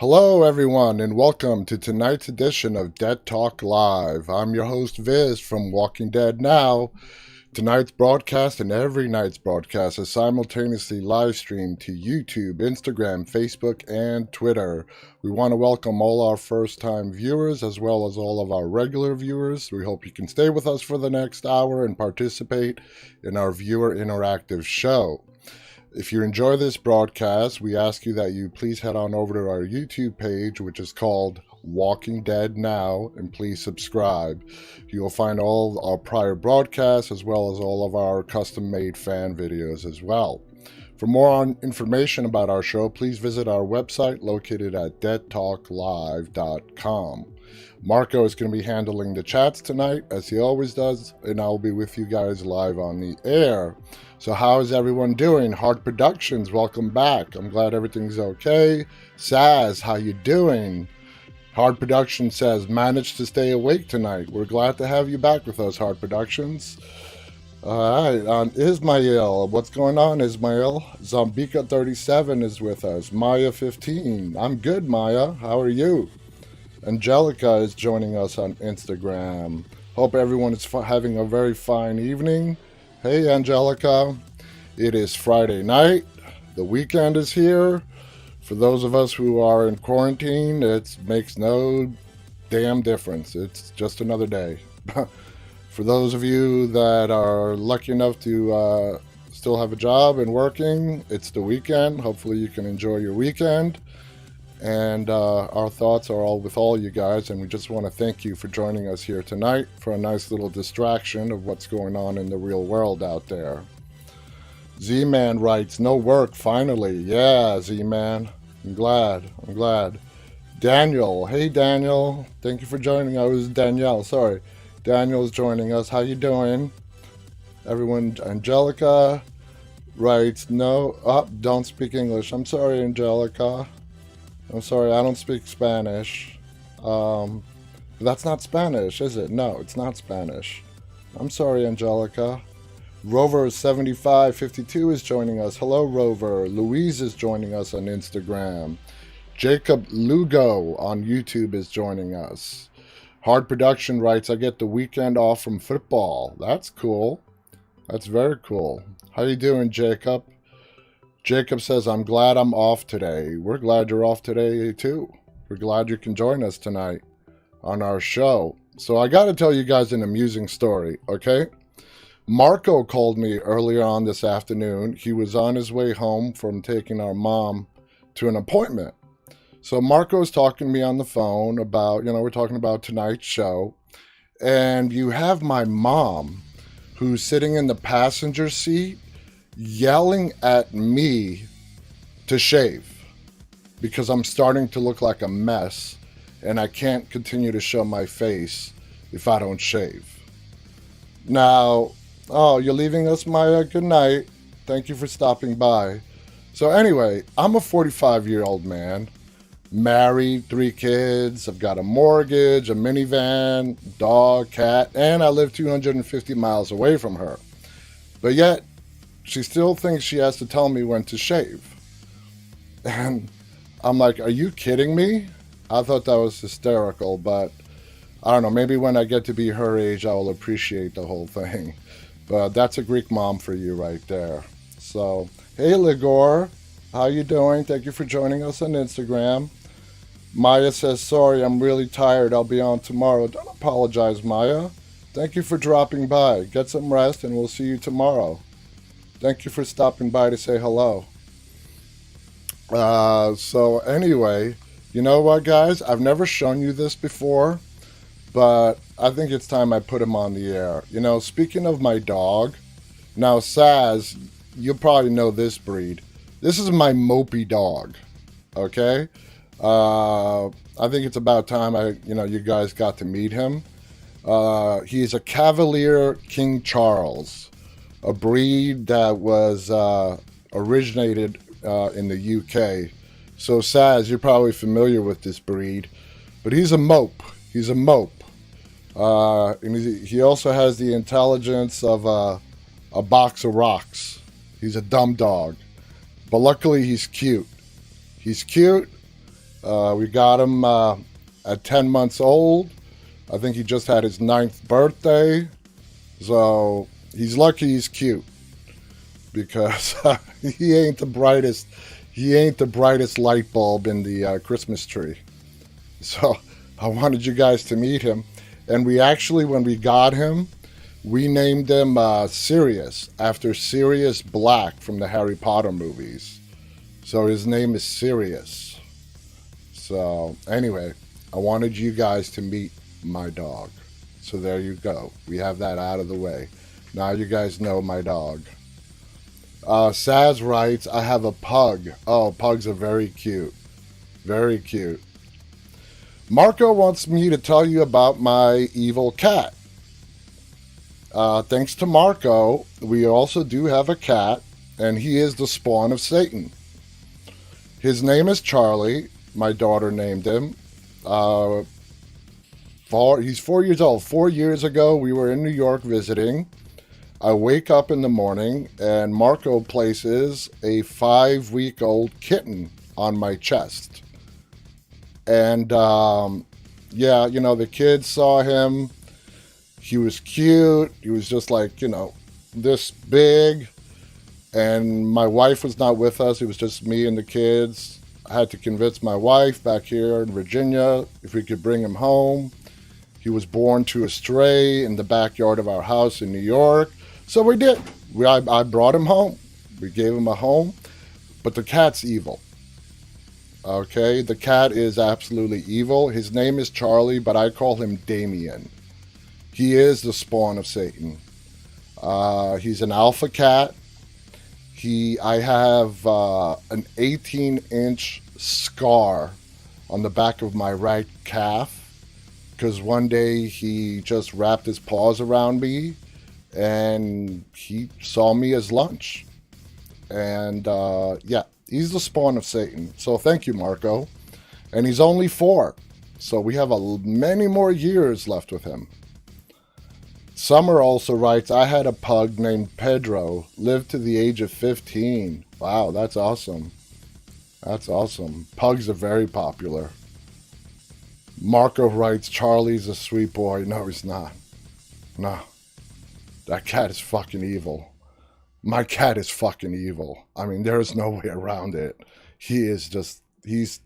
Hello, everyone, and welcome to tonight's edition of Dead Talk Live. I'm your host, Viz, from Walking Dead Now. Tonight's broadcast and every night's broadcast is simultaneously live streamed to YouTube, Instagram, Facebook, and Twitter. We want to welcome all our first-time viewers as well as all of our regular viewers. We hope you can stay with us for the next hour and participate in our viewer interactive show. If you enjoy this broadcast, we ask you that you please head on over to our YouTube page, which is called Walking Dead Now, and please subscribe. You'll find all our prior broadcasts as well as all of our custom-made fan videos as well. For more information about our show, please visit our website located at deadtalklive.com. Marko is going to be handling the chats tonight, as he always does, and I'll be with you guys live on the air. So how is everyone doing? Heart Productions, welcome back. I'm glad everything's okay. Saz, how you doing? Heart Productions says, managed to stay awake tonight. We're glad to have you back with us, Heart Productions. All right, Ismail, what's going on, Ismail? Zombika37 is with us. Maya15, I'm good, Maya. How are you? Angelica is joining us on Instagram. Hope everyone is having a very fine evening. Hey, Angelica. It is Friday night. The weekend is here. For those of us who are in quarantine, it makes no damn difference. It's just another day. For those of you that are lucky enough to still have a job and working, it's the weekend. Hopefully you can enjoy your weekend. And our thoughts are all with all you guys, and we just want to thank you for joining us here tonight for a nice little distraction of what's going on in the real world out there. Z-Man writes, no work, finally. Yeah, Z-Man. I'm glad. Daniel, hey Daniel. Thank you for joining us. It was Danielle, sorry. Daniel's joining us. How you doing? Everyone, Angelica writes, no, don't speak English. I'm sorry, Angelica. I'm sorry, I don't speak Spanish. That's not Spanish, is it? No, it's not Spanish. I'm sorry, Angelica. Rover7552 is joining us. Hello, Rover. Louise is joining us on Instagram. Jacob Lugo on YouTube is joining us. Hard Production writes, I get the weekend off from football. That's cool. That's very cool. How you doing, Jacob? Jacob says, I'm glad I'm off today. We're glad you're off today, too. We're glad you can join us tonight on our show. So I got to tell you guys an amusing story, okay? Marko called me earlier on this afternoon. He was on his way home from taking our mom to an appointment. So Marko's talking to me on the phone about, we're talking about tonight's show. And you have my mom, who's sitting in the passenger seat, yelling at me to shave because I'm starting to look like a mess and I can't continue to show my face if I don't shave. Now, you're leaving us, Maya? Good night. Thank you for stopping by. So anyway, I'm a 45-year-old man, married, 3 kids. I've got a mortgage, a minivan, dog, cat, and I live 250 miles away from her. But yet, she still thinks she has to tell me when to shave. And I'm like, are you kidding me? I thought that was hysterical, but I don't know, maybe when I get to be her age, I will appreciate the whole thing. But that's a Greek mom for you right there. So, hey Ligor, how you doing? Thank you for joining us on Instagram. Maya says, sorry, I'm really tired. I'll be on tomorrow. Don't apologize, Maya. Thank you for dropping by. Get some rest and we'll see you tomorrow. Thank you for stopping by to say hello. So anyway, you know what, guys? I've never shown you this before, but I think it's time I put him on the air. Speaking of my dog, now Saz, you'll probably know this breed. This is my mopey dog, okay? I think it's about time you guys got to meet him. He's a Cavalier King Charles, a breed that was originated in the UK. So Saz, you're probably familiar with this breed, but he's a mope. And he also has the intelligence of a box of rocks. He's a dumb dog, but luckily he's cute. We got him at 10 months old. I think he just had his 9th birthday. So he's lucky he's cute, because he ain't the brightest. He ain't the brightest light bulb in the Christmas tree. So I wanted you guys to meet him. And we actually, when we got him, we named him Sirius, after Sirius Black from the Harry Potter movies. So his name is Sirius. So anyway, I wanted you guys to meet my dog. So there you go. We have that out of the way. Now you guys know my dog. Saz writes, I have a pug. Oh, pugs are very cute. Very cute. Marko wants me to tell you about my evil cat. Thanks to Marko, we also do have a cat, and he is the spawn of Satan. His name is Charlie. My daughter named him. He's 4 years old. 4 years ago, we were in New York visiting. I wake up in the morning, and Marko places a 5-week-old kitten on my chest. And, yeah, you know, the kids saw him. He was cute. He was just like, you know, this big. And my wife was not with us. It was just me and the kids. I had to convince my wife back here in Virginia if we could bring him home. He was born to a stray in the backyard of our house in New York. So we did. I brought him home. We gave him a home. But the cat's evil. Okay? The cat is absolutely evil. His name is Charlie, but I call him Damien. He is the spawn of Satan. He's an alpha cat. I have an 18-inch scar on the back of my right calf, because one day he just wrapped his paws around me and he saw me as lunch. And yeah, he's the spawn of Satan. So thank you, Marko. And he's only 4, so we have many more years left with him. Summer also writes, I had a pug named Pedro, lived to the age of 15. Wow, that's awesome. That's awesome. Pugs are very popular. Marko writes, Charlie's a sweet boy. No, he's not. No. That cat is fucking evil. My cat is fucking evil. I mean, there is no way around it. He is just, he's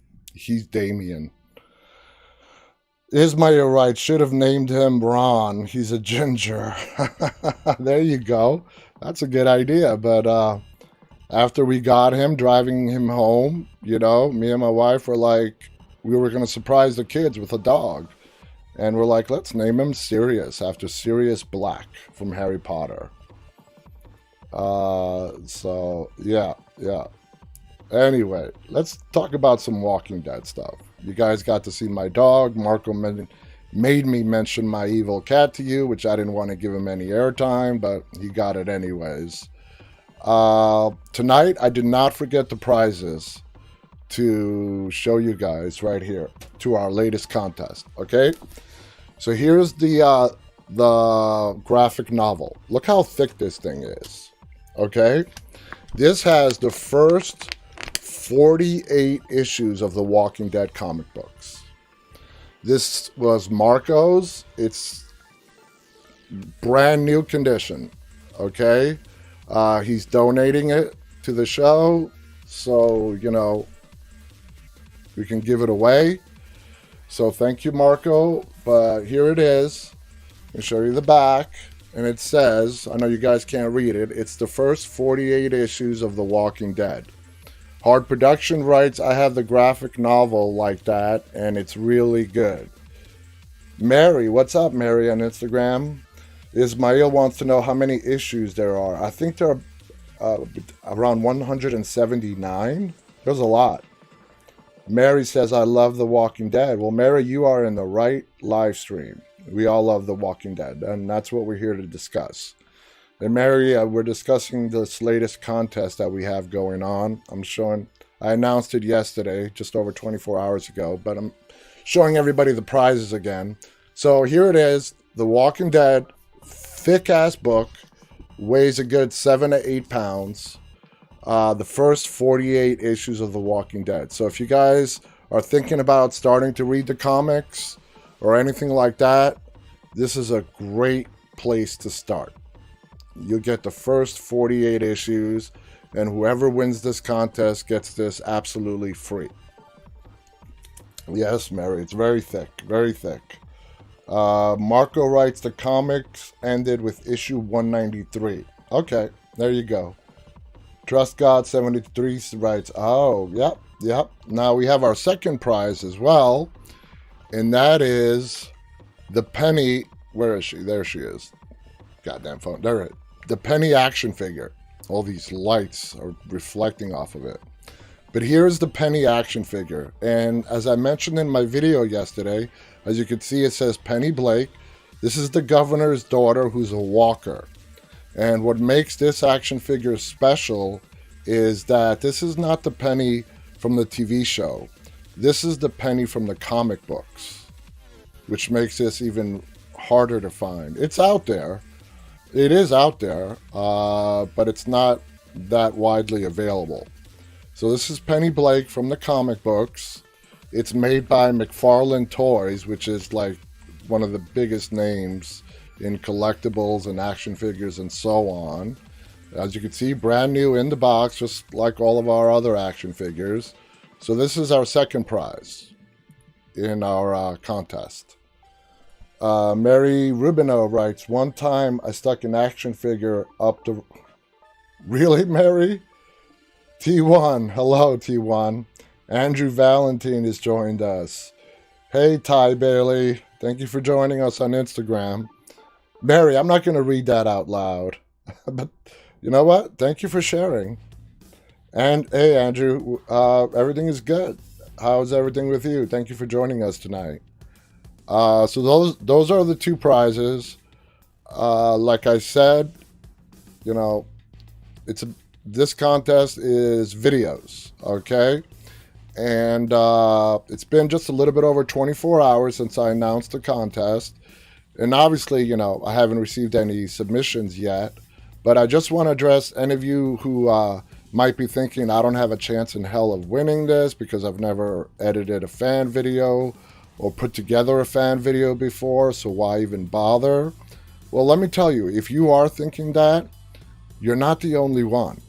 Damien. Ismail writes, should have named him Ron. He's a ginger. There you go. That's a good idea. But after we got him, driving him home, you know, me and my wife were like, we were going to surprise the kids with a dog. And we're like, let's name him Sirius, after Sirius Black from Harry Potter. So, yeah. Anyway, let's talk about some Walking Dead stuff. You guys got to see my dog. Marko made me mention my evil cat to you, which I didn't want to give him any airtime, but he got it anyways. Tonight, I did not forget the prizes to show you guys right here to our latest contest, okay? So here's the graphic novel. Look how thick this thing is, okay? This has the first 48 issues of the Walking Dead comic books. This was Marko's. It's brand new condition, okay? He's donating it to the show, so, you know, we can give it away. So thank you, Marko. But here it is. I'll show you the back. And it says, I know you guys can't read it, it's the first 48 issues of The Walking Dead. Hard Production writes, I have the graphic novel like that, and it's really good. Mary, what's up, Mary, on Instagram? Ismail wants to know how many issues there are. I think there are around 179. There's a lot. Mary says, I love The Walking Dead. Well, Mary, you are in the right live stream. We all love The Walking Dead, and that's what we're here to discuss. And Mary, we're discussing this latest contest that we have going on. I announced it yesterday, just over 24 hours ago, but I'm showing everybody the prizes again. So here it is, The Walking Dead, thick-ass book, weighs a good 7 to 8 pounds. The first 48 issues of The Walking Dead. So if you guys are thinking about starting to read the comics or anything like that, this is a great place to start. You'll get the first 48 issues, and whoever wins this contest gets this absolutely free. Yes, Mary, it's very thick, very thick. Marko writes, the comics ended with issue 193. Okay, there you go. Trust God 73 writes, oh, yep. Now we have our second prize as well, and that is the Penny. Where is she? There she is. Goddamn phone. There it is. The Penny action figure. All these lights are reflecting off of it. But here's the Penny action figure. And as I mentioned in my video yesterday, as you can see, it says Penny Blake. This is the governor's daughter who's a walker. And what makes this action figure special is that this is not the Penny from the TV show. This is the Penny from the comic books, which makes this even harder to find. It's out there. It is out there, but it's not that widely available. So this is Penny Blake from the comic books. It's made by McFarlane Toys, which is like one of the biggest names in collectibles and action figures and so on. As you can see, brand new in the box, just like all of our other action figures. So this is our second prize in our contest. Mary Rubino writes, one time I stuck an action figure up the... Really, Mary? T1. Hello, T1. Andrew Valentine has joined us. Hey, Ty Bailey. Thank you for joining us on Instagram. Mary, I'm not going to read that out loud. But you know what? Thank you for sharing. And hey, Andrew, everything is good. How's everything with you? Thank you for joining us tonight. So those are the two prizes. Like I said, you know, this contest is videos, okay? And it's been just a little bit over 24 hours since I announced the contest. And obviously, you know, I haven't received any submissions yet. But I just want to address any of you who might be thinking, I don't have a chance in hell of winning this because I've never edited a fan video or put together a fan video before, so why even bother? Well, let me tell you, if you are thinking that, you're not the only one,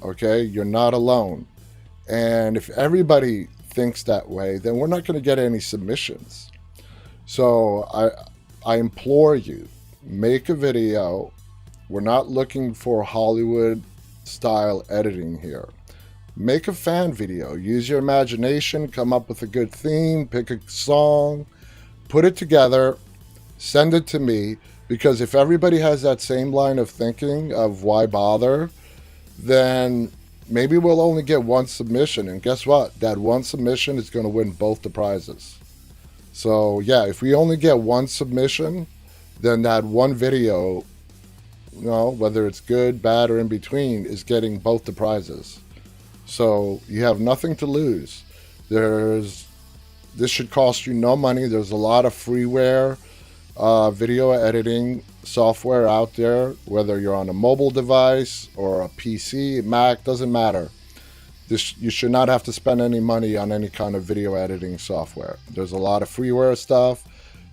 okay? You're not alone. And if everybody thinks that way, then we're not going to get any submissions. So I implore you, make a video. We're not looking for Hollywood-style editing here. Make a fan video. Use your imagination, come up with a good theme, pick a song, put it together, send it to me, because if everybody has that same line of thinking of why bother, then maybe we'll only get one submission. And guess what? That one submission is going to win both the prizes. So yeah, if we only get one submission, then that one video, you know, whether it's good, bad, or in between, is getting both the prizes. So you have nothing to lose. This should cost you no money. There's a lot of freeware video editing software out there, whether you're on a mobile device or a PC, Mac, doesn't matter. You should not have to spend any money on any kind of video editing software. There's a lot of freeware stuff.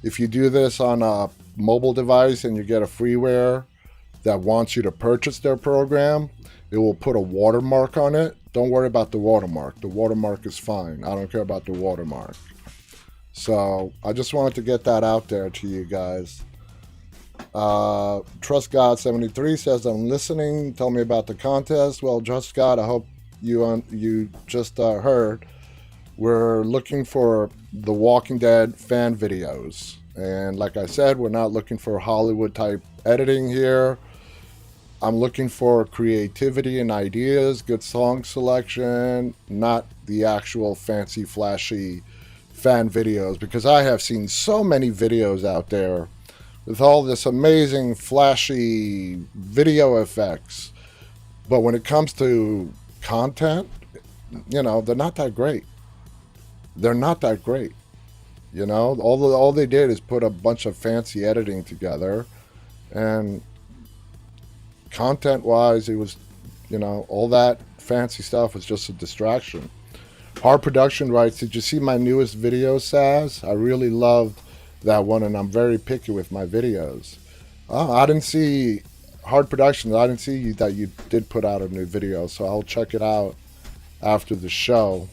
If you do this on a mobile device and you get a freeware that wants you to purchase their program, it will put a watermark on it. Don't worry about the watermark. The watermark is fine. I don't care about the watermark. So I just wanted to get that out there to you guys. Trust God 73 says, I'm listening. Tell me about the contest. Well, Trust God, I hope you just heard. We're looking for the Walking Dead fan videos. And like I said, we're not looking for Hollywood type editing here. I'm looking for creativity and ideas, good song selection, not the actual fancy, flashy fan videos, because I have seen so many videos out there with all this amazing, flashy video effects. But when it comes to content, you know, they're not that great. They're not that great. You know, all they did is put a bunch of fancy editing together, and content-wise, it was, you know, all that fancy stuff was just a distraction. Hard Production writes, did you see my newest video, Saz? I really loved that one, and I'm very picky with my videos. I didn't see Hard Production. I didn't see that you did put out a new video, so I'll check it out after the show.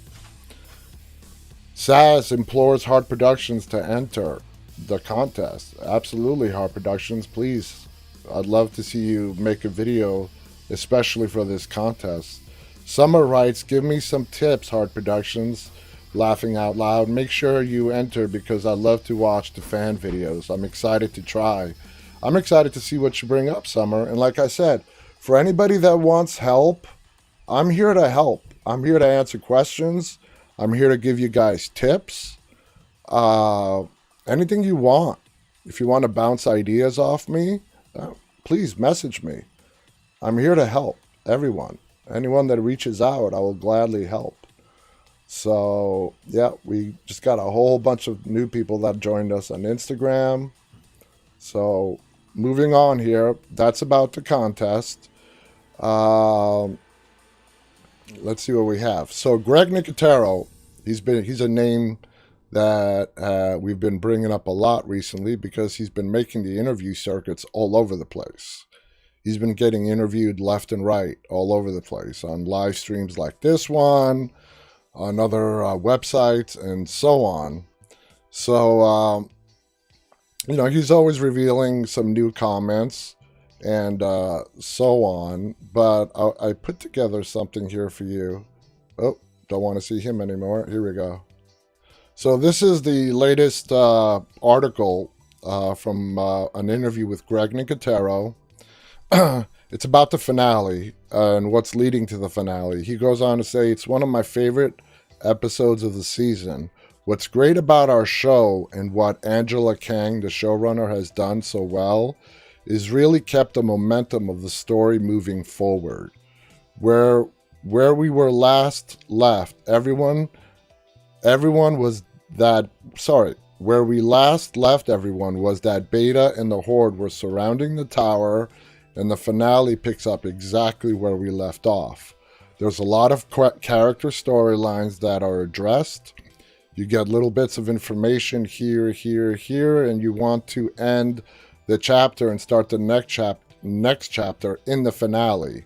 Saz implores Hard Productions to enter the contest. Absolutely, Hard Productions, please. I'd love to see you make a video, especially for this contest. Summer writes, give me some tips, Hard Productions. Laughing out loud. Make sure you enter because I love to watch the fan videos. I'm excited to try. I'm excited to see what you bring up, Summer. And like I said, for anybody that wants help, I'm here to help. I'm here to answer questions. I'm here to give you guys tips. Anything you want. If you want to bounce ideas off me, please message me. I'm here to help everyone. Anyone that reaches out, I will gladly help. So, yeah, we just got a whole bunch of new people that joined us on Instagram. So, moving on here, that's about the contest. Let's see what we have. So, Greg Nicotero, he's a name that we've been bringing up a lot recently because he's been making the interview circuits all over the place. He's been getting interviewed left and right all over the place on live streams like this one, on other websites, and so on. So, he's always revealing some new comments and so on. But I put together something here for you. Oh, don't want to see him anymore. Here we go. So this is the latest article from an interview with Greg Nicotero. It's about the finale and what's leading to the finale. He goes on to say, it's one of my favorite episodes of the season. What's great about our show and what Angela Kang, the showrunner, has done so well is really kept the momentum of the story moving forward. Where we were last left, everyone was that, where we last left everyone was that Beta and the Horde were surrounding the tower, and the finale picks up exactly where we left off. There's a lot of character storylines that are addressed. You get little bits of information here, and you want to end the chapter and start the next chapter in the finale.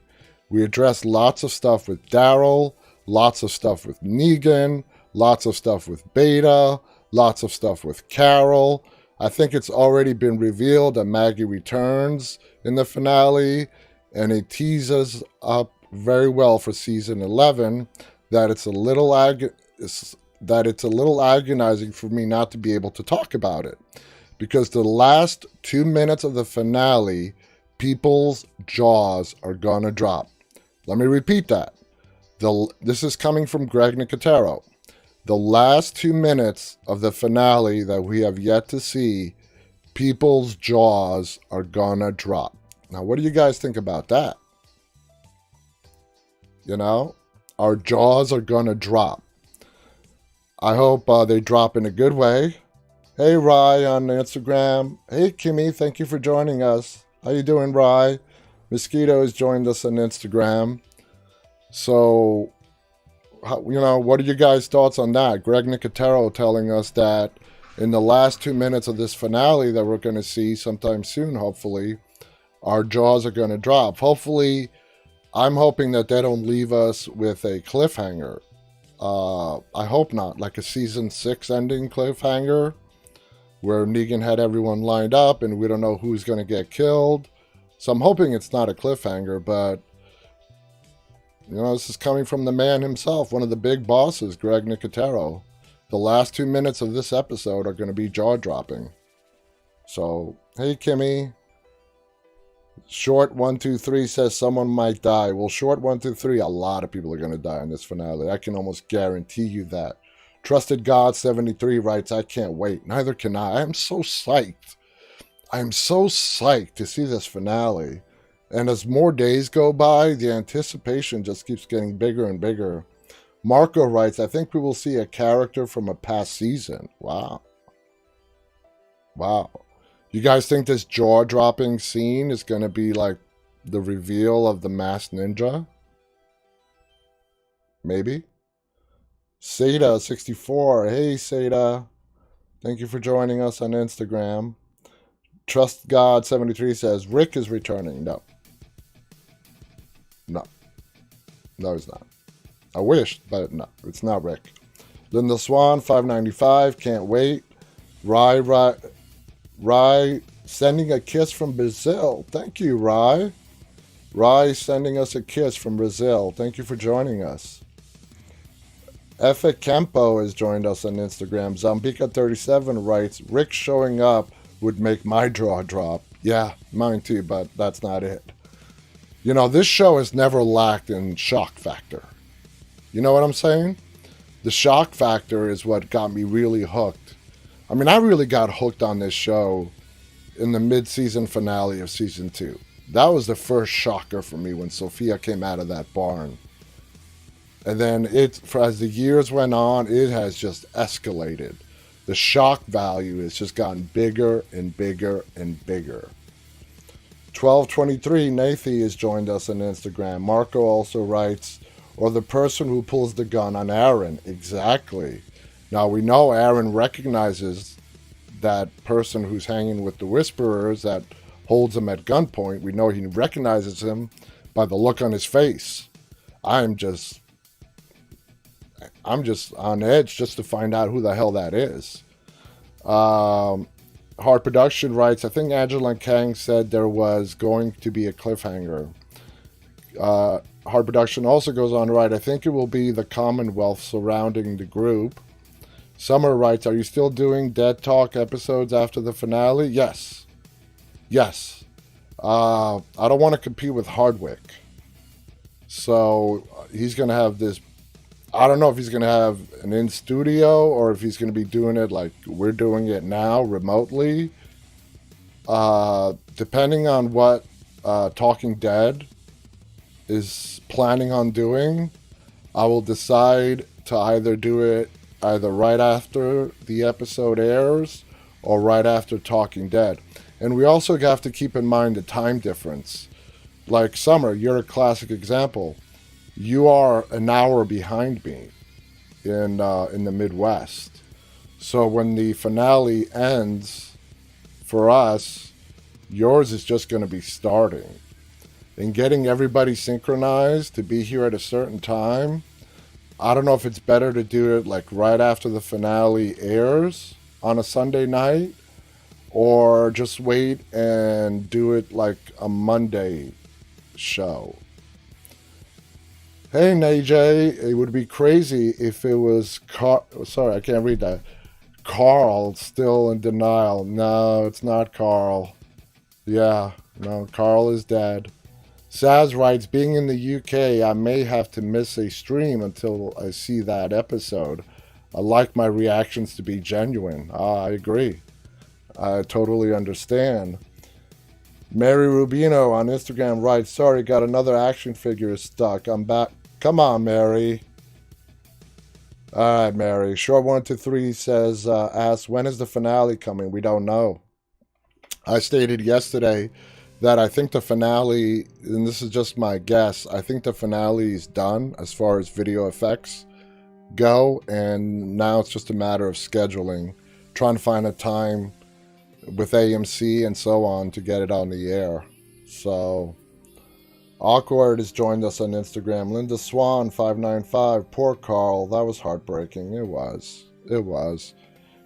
We address lots of stuff with Daryl, lots of stuff with Negan, lots of stuff with Beta, lots of stuff with Carol. I think it's already been revealed that Maggie returns in the finale, and it teases up very well for season 11 that it's a little agonizing for me not to be able to talk about it, because the last 2 minutes of the finale, people's jaws are gonna drop. Let me repeat that. This is coming from Greg Nicotero. The last 2 minutes of the finale that we have yet to see, people's jaws are gonna drop. Now, what do you guys think about that? Our jaws are gonna drop. I hope they drop in a good way. Hey, Rye on Instagram. Hey, Kimmy, thank you for joining us. How you doing, Rye? Mosquito has joined us on Instagram. So, what are you guys' thoughts on that? Greg Nicotero telling us that in the last 2 minutes of this finale that we're going to see sometime soon, hopefully, our jaws are going to drop. Hopefully, I'm hoping that they don't leave us with a cliffhanger. I hope not, like a season 6 ending cliffhanger where Negan had everyone lined up and we don't know who's going to get killed. So I'm hoping it's not a cliffhanger, but this is coming from the man himself, one of the big bosses, Greg Nicotero. The last 2 minutes of this episode are going to be jaw-dropping. So, hey, Kimmy. Short123 says someone might die. Well, Short123, a lot of people are going to die in this finale. I can almost guarantee you that. Trusted God 73 writes, I can't wait. Neither can I. I'm so psyched. I'm so psyched to see this finale. And as more days go by, the anticipation just keeps getting bigger and bigger. Marko writes, I think we will see a character from a past season. Wow. You guys think this jaw-dropping scene is going to be like the reveal of the Masked Ninja? Maybe. Seda64. Hey, Seda. Thank you for joining us on Instagram. Trust God 73 says Rick is returning. No. No, he's not. I wish, but no, it's not Rick. Linda Swan 595. Can't wait. Rye, sending a kiss from Brazil. Thank you, Rye. Rye sending us a kiss from Brazil. Thank you for joining us. Efe Kempo has joined us on Instagram. Zambika37 writes, Rick showing up would make my jaw drop. Yeah, mine too, but that's not it. You know, this show has never lacked in shock factor. You know what I'm saying? The shock factor is what got me really hooked. I mean, I really got hooked on this show in the mid-season finale of season 2. That was the first shocker for me when Sophia came out of that barn. And then as the years went on, it has just escalated. The shock value has just gotten bigger and bigger and bigger. 1223 Nathi has joined us on Instagram. Marko also writes, or the person who pulls the gun on Aaron. Exactly. Now we know Aaron recognizes that person who's hanging with the Whisperers that holds him at gunpoint. We know he recognizes him by the look on his face. I'm just on edge just to find out who the hell that is. Hard Production writes, I think Angela and Kang said there was going to be a cliffhanger. Hard Production also goes on to write, I think it will be the Commonwealth surrounding the group. Summer writes, are you still doing Dead Talk episodes after the finale? Yes. I don't want to compete with Hardwick. So he's going to have this, I don't know if he's going to have an in-studio or if he's going to be doing it like we're doing it now, remotely. Depending on what Talking Dead is planning on doing, I will decide to either do it either right after the episode airs or right after Talking Dead. And we also have to keep in mind the time difference. Like Summer, you're a classic example. You are an hour behind me in the Midwest. So when the finale ends for us, yours is just going to be starting. And getting everybody synchronized to be here at a certain time, I don't know if it's better to do it like right after the finale airs on a Sunday night or just wait and do it like a Monday show. Hey, Najay, it would be crazy if it was sorry, I can't read that. Carl still in denial. No, it's not Carl. Yeah, no, Carl is dead. Saz writes, being in the UK, I may have to miss a stream until I see that episode. I like my reactions to be genuine. I agree. I totally understand. Mary Rubino on Instagram writes, sorry, got another action figure stuck. I'm back. Come on, Mary. All right, Mary. Short123 says, asks, when is the finale coming? We don't know. I stated yesterday that I think the finale, and this is just my guess, I think the finale is done as far as video effects go, and now it's just a matter of scheduling, trying to find a time with AMC and so on to get it on the air. So, Awkward has joined us on Instagram. Linda Swan 595, poor Carl, that was heartbreaking. It was.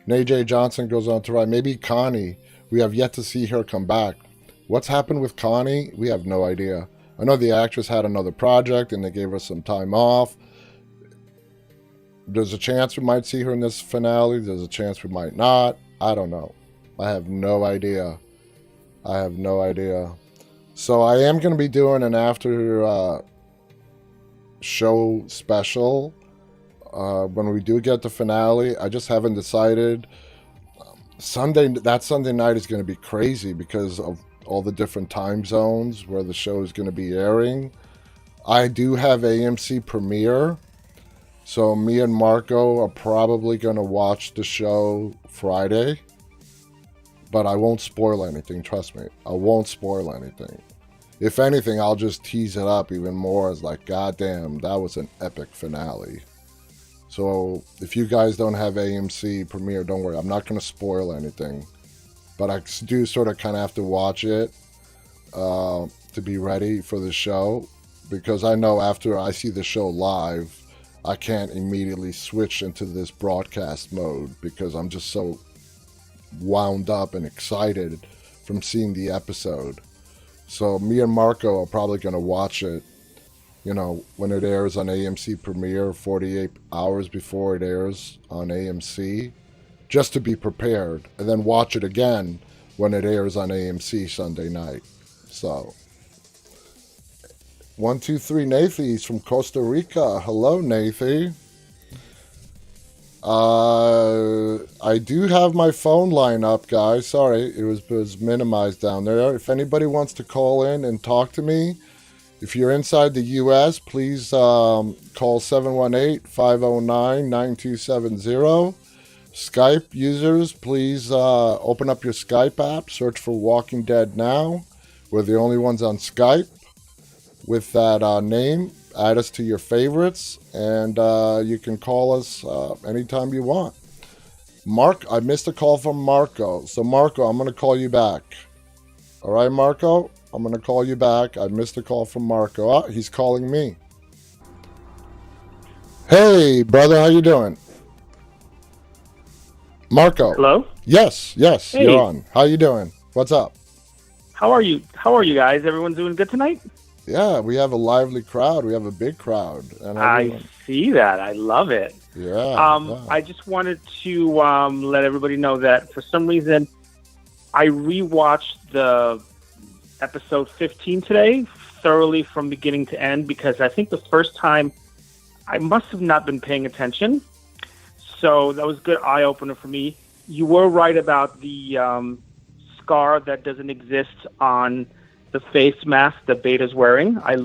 Najay Johnson goes on to write, maybe Connie, we have yet to see her come back. What's happened with Connie? We have no idea. I know the actress had another project and they gave her some time off. There's a chance we might see her in this finale. There's a chance we might not. I don't know. I have no idea. So I am going to be doing an after show special when we do get the finale. I just haven't decided. That Sunday night is going to be crazy because of all the different time zones where the show is going to be airing. I do have AMC Premiere, so me and Marko are probably going to watch the show Friday, but I won't spoil anything, trust me. I won't spoil anything. If anything, I'll just tease it up even more as like, goddamn, that was an epic finale. So if you guys don't have AMC Premiere, don't worry. I'm not going to spoil anything. But I do sort of kind of have to watch it to be ready for the show. Because I know after I see the show live, I can't immediately switch into this broadcast mode because I'm just so wound up and excited from seeing the episode. So me and Marko are probably going to watch it, when it airs on AMC Premiere 48 hours before it airs on AMC, just to be prepared, and then watch it again when it airs on AMC Sunday night. So 123 Nathy's from Costa Rica. Hello, Nathy. I do have my phone line up, guys. Sorry, it was minimized down there. If anybody wants to call in and talk to me, if you're inside the U.S., please call 718-509-9270. Skype users, please open up your Skype app. Search for Walking Dead Now. We're the only ones on Skype with that name. Add us to your favorites, and you can call us anytime you want. I missed a call from Marko. So, Marko, I'm going to call you back. All right, Marko? I'm going to call you back. I missed a call from Marko. He's calling me. Hey, brother, how you doing? Marko. Hello? Yes, Hey. You're on. How you doing? What's up? How are you? How are you guys? Everyone doing good tonight? Yeah, we have a lively crowd. We have a big crowd. And I see that. I love it. Yeah. I just wanted to let everybody know that for some reason I rewatched the episode 15 today thoroughly from beginning to end because I think the first time I must have not been paying attention. So that was a good eye-opener for me. You were right about the scar that doesn't exist on the face mask that Beta's wearing. I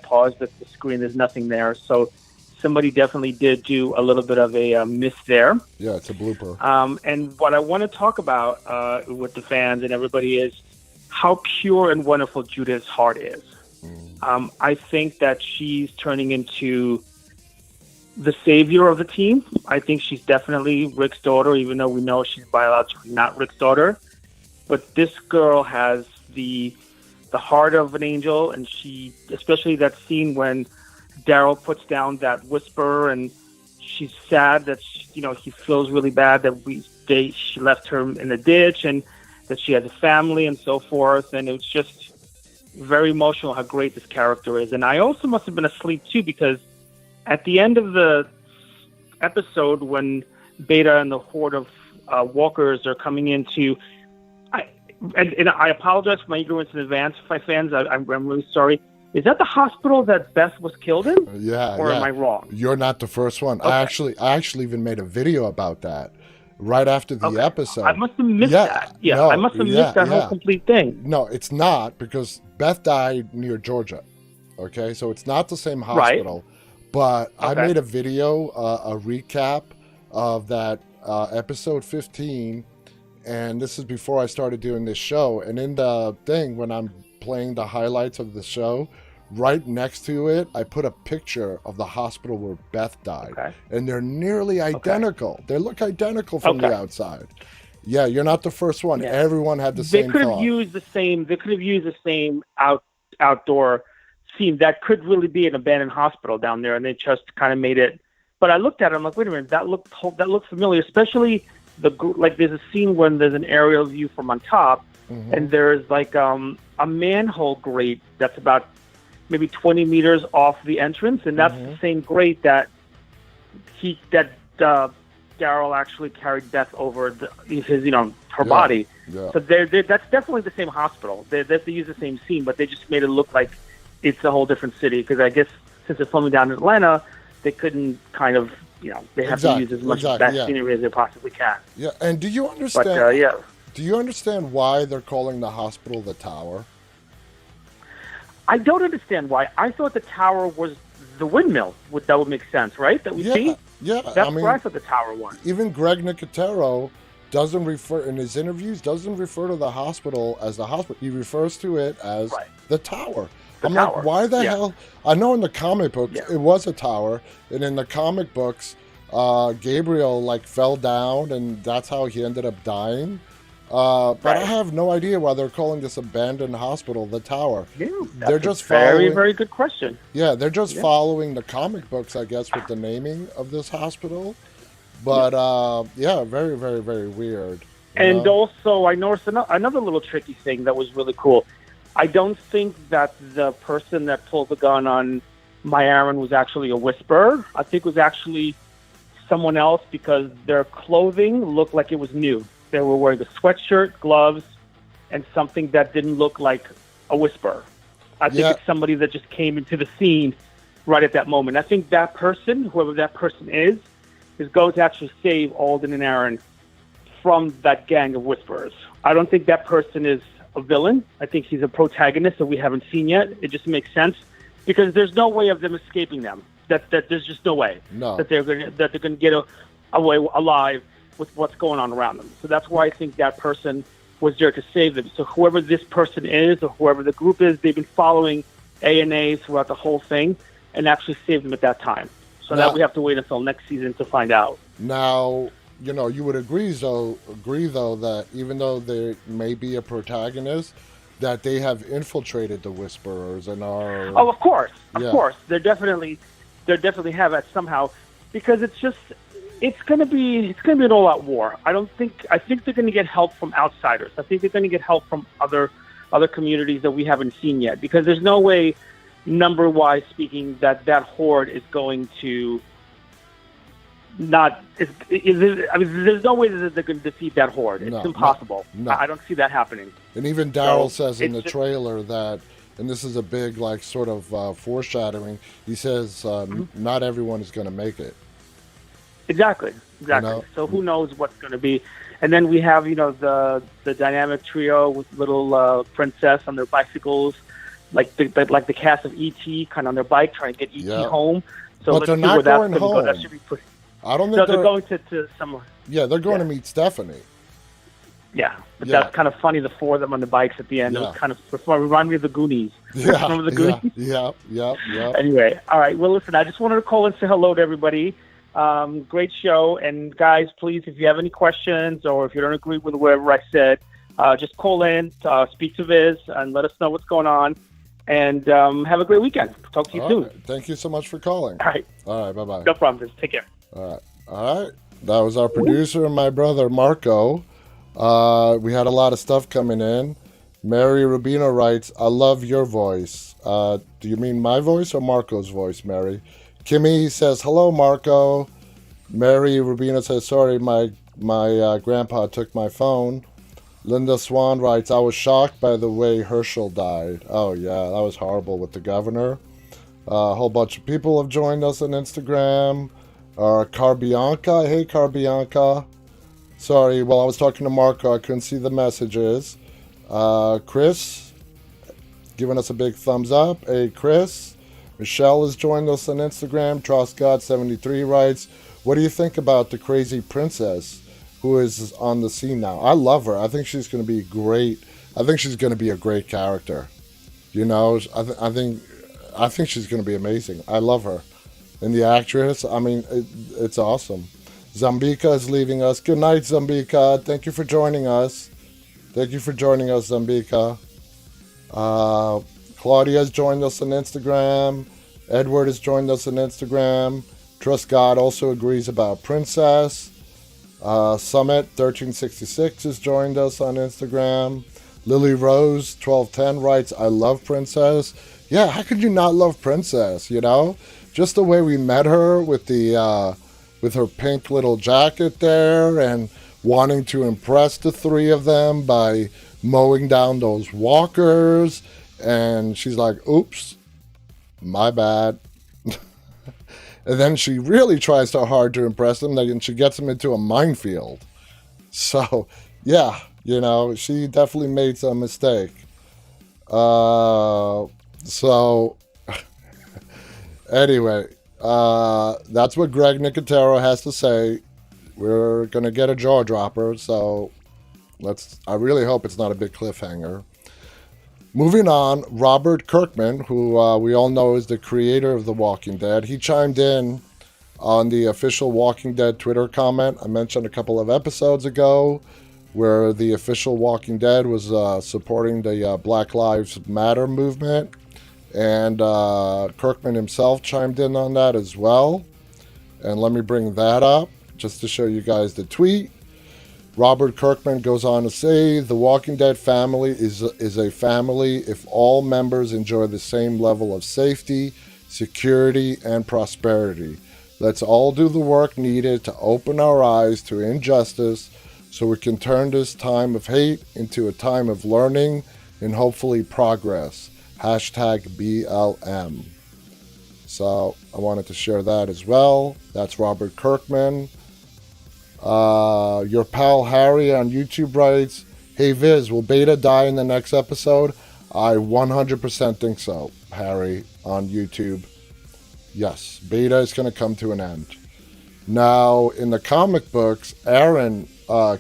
paused at the screen. There's nothing there. So somebody definitely did do a little bit of a miss there. Yeah, it's a blooper. And what I want to talk about with the fans and everybody is how pure and wonderful Judith's heart is. I think that she's turning into the savior of the team. I think she's definitely Rick's daughter, even though we know she's biologically not Rick's daughter. But this girl has the heart of an angel, and she, especially that scene when Daryl puts down that whisper, and she's sad that he feels really bad that she left her in the ditch, and that she has a family and so forth. And it was just very emotional how great this character is. And I also must have been asleep too, because at the end of the episode, when Beta and the horde of walkers are coming into, and I apologize for my ignorance in advance, my fans. I'm really sorry. Is that the hospital that Beth was killed in? Yeah. Or am I wrong? You're not the first one. Okay. I actually even made a video about that right after the episode. I must have missed that. Yeah, no, I must have missed that whole complete thing. No, it's not, because Beth died near Georgia. Okay, so it's not the same hospital. Right. But I made a video, a recap of that episode 15. And this is before I started doing this show. And in the thing, when I'm playing the highlights of the show, right next to it, I put a picture of the hospital where Beth died. Okay. And they're nearly identical. Okay. They look identical from the outside. Yeah, you're not the first one. Yeah. Everyone had the same thought. They could have used the same outdoor scene. That could really be an abandoned hospital down there, and they just kind of made it. But I looked at it, I'm like, wait a minute, that looked familiar, especially there's a scene when there's an aerial view from on top, and there's like a manhole grate that's about maybe 20 meters off the entrance, and that's the same grate that Daryl actually carried Beth over her body. Yeah. So that's definitely the same hospital. They use the same scene, but they just made it look like it's a whole different city, because I guess since it's filming down in Atlanta, they couldn't kind of. They have to use as much best scenery as they possibly can. Yeah, and do you understand? But, do you understand why they're calling the hospital the Tower? I don't understand why. I thought the Tower was the windmill. That would make sense, right? That we see. Yeah, that's where I thought the Tower was. Even Greg Nicotero doesn't refer in his interviews to the hospital as the hospital. He refers to it as the Tower. Like, why the hell? I know in the comic books it was a tower, and in the comic books, Gabriel like fell down, and that's how he ended up dying. But I Right. have no idea why they're calling this abandoned hospital the tower. Yeah, They're that's a just very, following. very good question. Yeah, they're just Yeah. following the comic books, I guess, with the naming of this hospital. Yeah. But yeah, very, very, very weird. You And know? also, I noticed another little tricky thing that was really cool. I don't think that the person that pulled the gun on my Aaron was actually a whisperer. I think it was actually someone else because their clothing looked like it was new. They were wearing a sweatshirt, gloves, and something that didn't look like a whisperer. I think Yeah. it's somebody that just came into the scene right at that moment. I think that person, whoever that person is going to actually save Alden and Aaron from that gang of whisperers. I don't think that person is a villain. I think he's a protagonist that we haven't seen yet. It just makes sense because there's no way of them escaping them. That there's just no way No. that they're going to get away alive with what's going on around them. So that's why I think that person was there to save them. So whoever this person is or whoever the group is, they've been following A&A throughout the whole thing and actually saved them at that time. So now we have to wait until next season to find out. Now, you would agree though that even though they may be a protagonist, that they have infiltrated the Whisperers and are. Oh, of course, Yeah. They definitely have that somehow, because it's going to be an all-out war. I think they're going to get help from outsiders. I think they're going to get help from other communities that we haven't seen yet, because there's no way, number-wise speaking, that horde is going to not. I mean, there's no way that they're going to defeat that horde. It's impossible. No. I don't see that happening. And even Daryl says in the trailer that, and this is a big like sort of foreshadowing. He says not everyone is going to make it. Exactly. So who knows what's going to be? And then we have the dynamic trio with little princess on their bicycles, like the cast of E.T. kind of on their bike trying to get E.T. home. So but let's they're see not where that's going going to home. go. That should be pretty. I don't think No, they're going to somewhere. Yeah, they're going to meet Stephanie. Yeah, but that's kind of funny. The four of them on the bikes at the end. It was kind of remind me of the Goonies. Yeah, Remember the Goonies? Yeah. Anyway, all right. Well, listen, I just wanted to call and say hello to everybody. Great show. And guys, please, if you have any questions or if you don't agree with whatever I said, just call in, speak to Viz, and let us know what's going on. And have a great weekend. Talk to you soon. Right. Thank you so much for calling. All right. Bye-bye. No problem, Viz. Take care. All right. That was our producer and my brother, Marko. We had a lot of stuff coming in. Mary Rubino writes, I love your voice. Do you mean my voice or Marco's voice, Mary? Kimmy says, hello, Marko. Mary Rubino says, sorry, my grandpa took my phone. Linda Swan writes, I was shocked by the way Herschel died. Oh, yeah, that was horrible with the governor. A whole bunch of people have joined us on Instagram. Carbianca, hey, Carbianca. Sorry, while I was talking to Marko, I couldn't see the messages. Chris, giving us a big thumbs up. Hey, Chris. Michelle has joined us on Instagram. TrustGod73 writes, what do you think about the crazy princess who is on the scene now? I love her. I think she's going to be great. I think she's going to be a great character. I think she's going to be amazing. I love her. And the actress, I mean, it's awesome. Zambika is leaving us. Good night, Zambika. Thank you for joining us. Zambika. Claudia has joined us on Instagram. Edward has joined us on Instagram. Trust God also agrees about Princess. Summit 1366 has joined us on Instagram. Lily Rose 1210 writes, I love Princess. Yeah, how could you not love Princess, Just the way we met her with with her pink little jacket there and wanting to impress the three of them by mowing down those walkers. And she's like, oops, my bad. And then she really tries so hard to impress them and she gets them into a minefield. So, yeah, she definitely made some mistake. Anyway, that's what Greg Nicotero has to say. We're going to get a jaw dropper, so I really hope it's not a big cliffhanger. Moving on, Robert Kirkman, who we all know is the creator of The Walking Dead, he chimed in on the official Walking Dead Twitter comment I mentioned a couple of episodes ago, where the official Walking Dead was supporting the Black Lives Matter movement, and Kirkman himself chimed in on that as well. And let me bring that up just to show you guys the tweet. Robert Kirkman goes on to say, the Walking Dead family is a family if all members enjoy the same level of safety, security, and prosperity. Let's all do the work needed to open our eyes to injustice so we can turn this time of hate into a time of learning and hopefully progress. #BLM. So I wanted to share that as well. That's Robert Kirkman. Your pal Harry on YouTube writes, hey Viz, will Beta die in the next episode? I 100% think so, Harry on YouTube. Yes, Beta is going to come to an end. Now, in the comic books, Aaron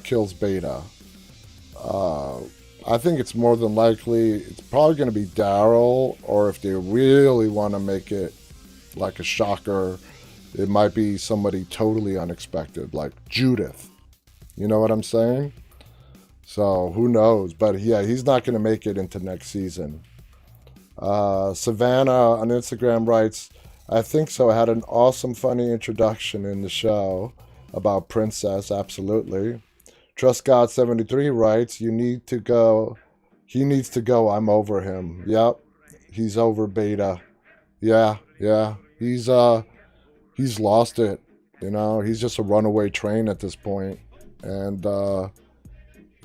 kills Beta. I think it's more than likely, it's probably going to be Daryl, or if they really want to make it like a shocker, it might be somebody totally unexpected, like Judith. You know what I'm saying? So, who knows? But yeah, he's not going to make it into next season. Savannah on Instagram writes, I think so. I had an awesome, funny introduction in the show about Princess. Absolutely. Trust God 73 writes, you need to go. He needs to go. I'm over him. Yep. He's over Beta. Yeah. He's lost it. You know, he's just a runaway train at this point. And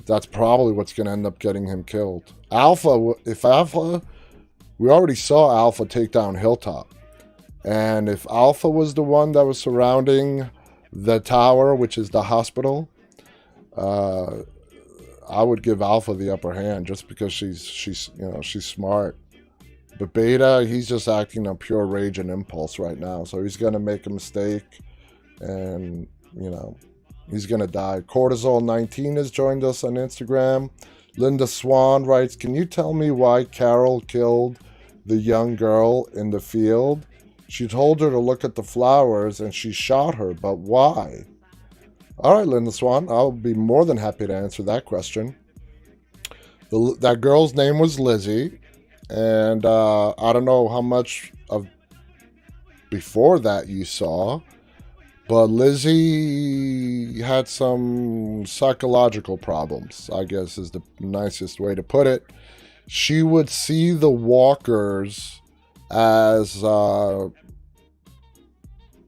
that's probably what's going to end up getting him killed. Alpha, we already saw Alpha take down Hilltop. And if Alpha was the one that was surrounding the tower, which is the hospital, I would give Alpha the upper hand just because she's smart. But Beta, he's just acting on pure rage and impulse right now. So he's going to make a mistake and, he's going to die. Cortisol19 has joined us on Instagram. Linda Swan writes, can you tell me why Carol killed the young girl in the field? She told her to look at the flowers and she shot her, but why? All right, Linda Swan, I'll be more than happy to answer that question. That girl's name was Lizzie, and I don't know how much of before that you saw, but Lizzie had some psychological problems, I guess is the nicest way to put it. She would see the walkers as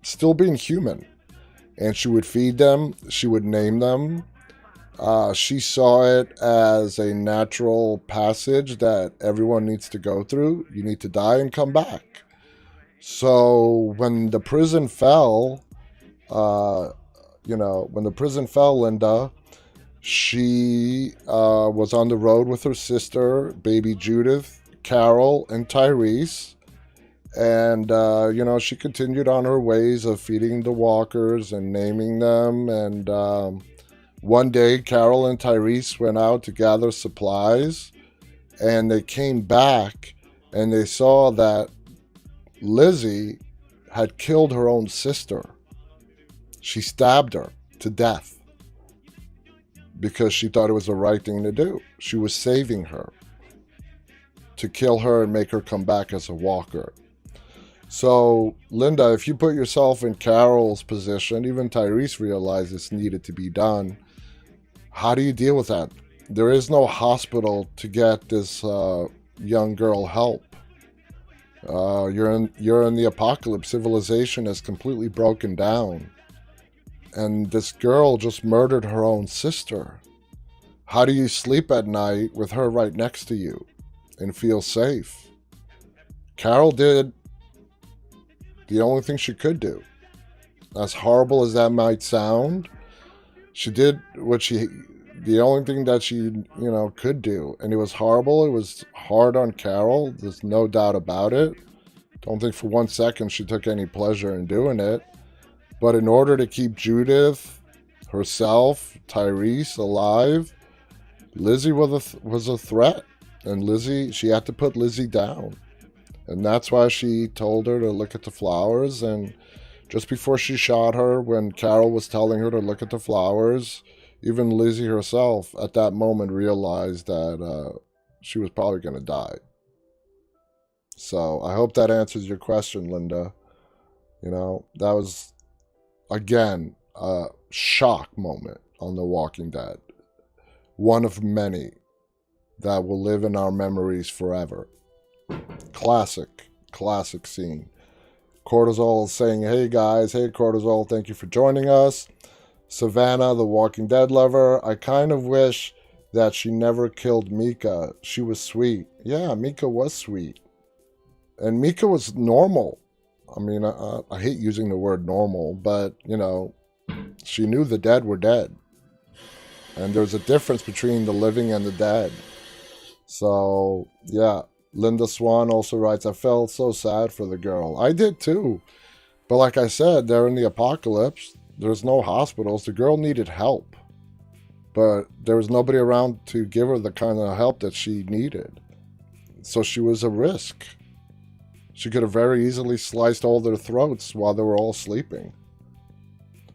still being human, and she would feed them, she would name them. She saw it as a natural passage that everyone needs to go through. You need to die and come back. So when the prison fell, Linda, she was on the road with her sister, baby Judith, Carol, and Tyrese. And, she continued on her ways of feeding the walkers and naming them. And one day, Carol and Tyrese went out to gather supplies. And they came back and they saw that Lizzie had killed her own sister. She stabbed her to death because she thought it was the right thing to do. She was saving her to kill her and make her come back as a walker. So, Linda, if you put yourself in Carol's position, even Tyrese realized this needed to be done. How do you deal with that? There is no hospital to get this young girl help. You're in the apocalypse. Civilization has completely broken down. And this girl just murdered her own sister. How do you sleep at night with her right next to you and feel safe? Carol did the only thing she could do. As horrible as that might sound, she did the only thing that she, could do. And it was horrible. It was hard on Carol. There's no doubt about it. Don't think for 1 second she took any pleasure in doing it. But in order to keep Judith, herself, Tyrese alive, Lizzie was a threat. And she had to put Lizzie down. And that's why she told her to look at the flowers and Just before she shot her, when Carol was telling her to look at the flowers, even Lizzie herself at that moment realized that she was probably going to die. So I hope that answers your question, Linda. You know, that was, again, a shock moment on The Walking Dead. One of many that will live in our memories forever. Classic scene. Cortisol saying, hey guys, hey Cortisol, thank you for joining us. Savannah, the Walking Dead lover, I kind of wish that she never killed Mika. She was sweet. Yeah, Mika was sweet. And Mika was normal. I mean, I hate using the word normal, but, you know, she knew the dead were dead. And there's a difference between the living and the dead. So, yeah. Linda Swan also writes, I felt so sad for the girl. I did too. But like I said, they're in the apocalypse. There's no hospitals. The girl needed help. But there was nobody around to give her the kind of help that she needed. So she was a risk. She could have very easily sliced all their throats while they were all sleeping.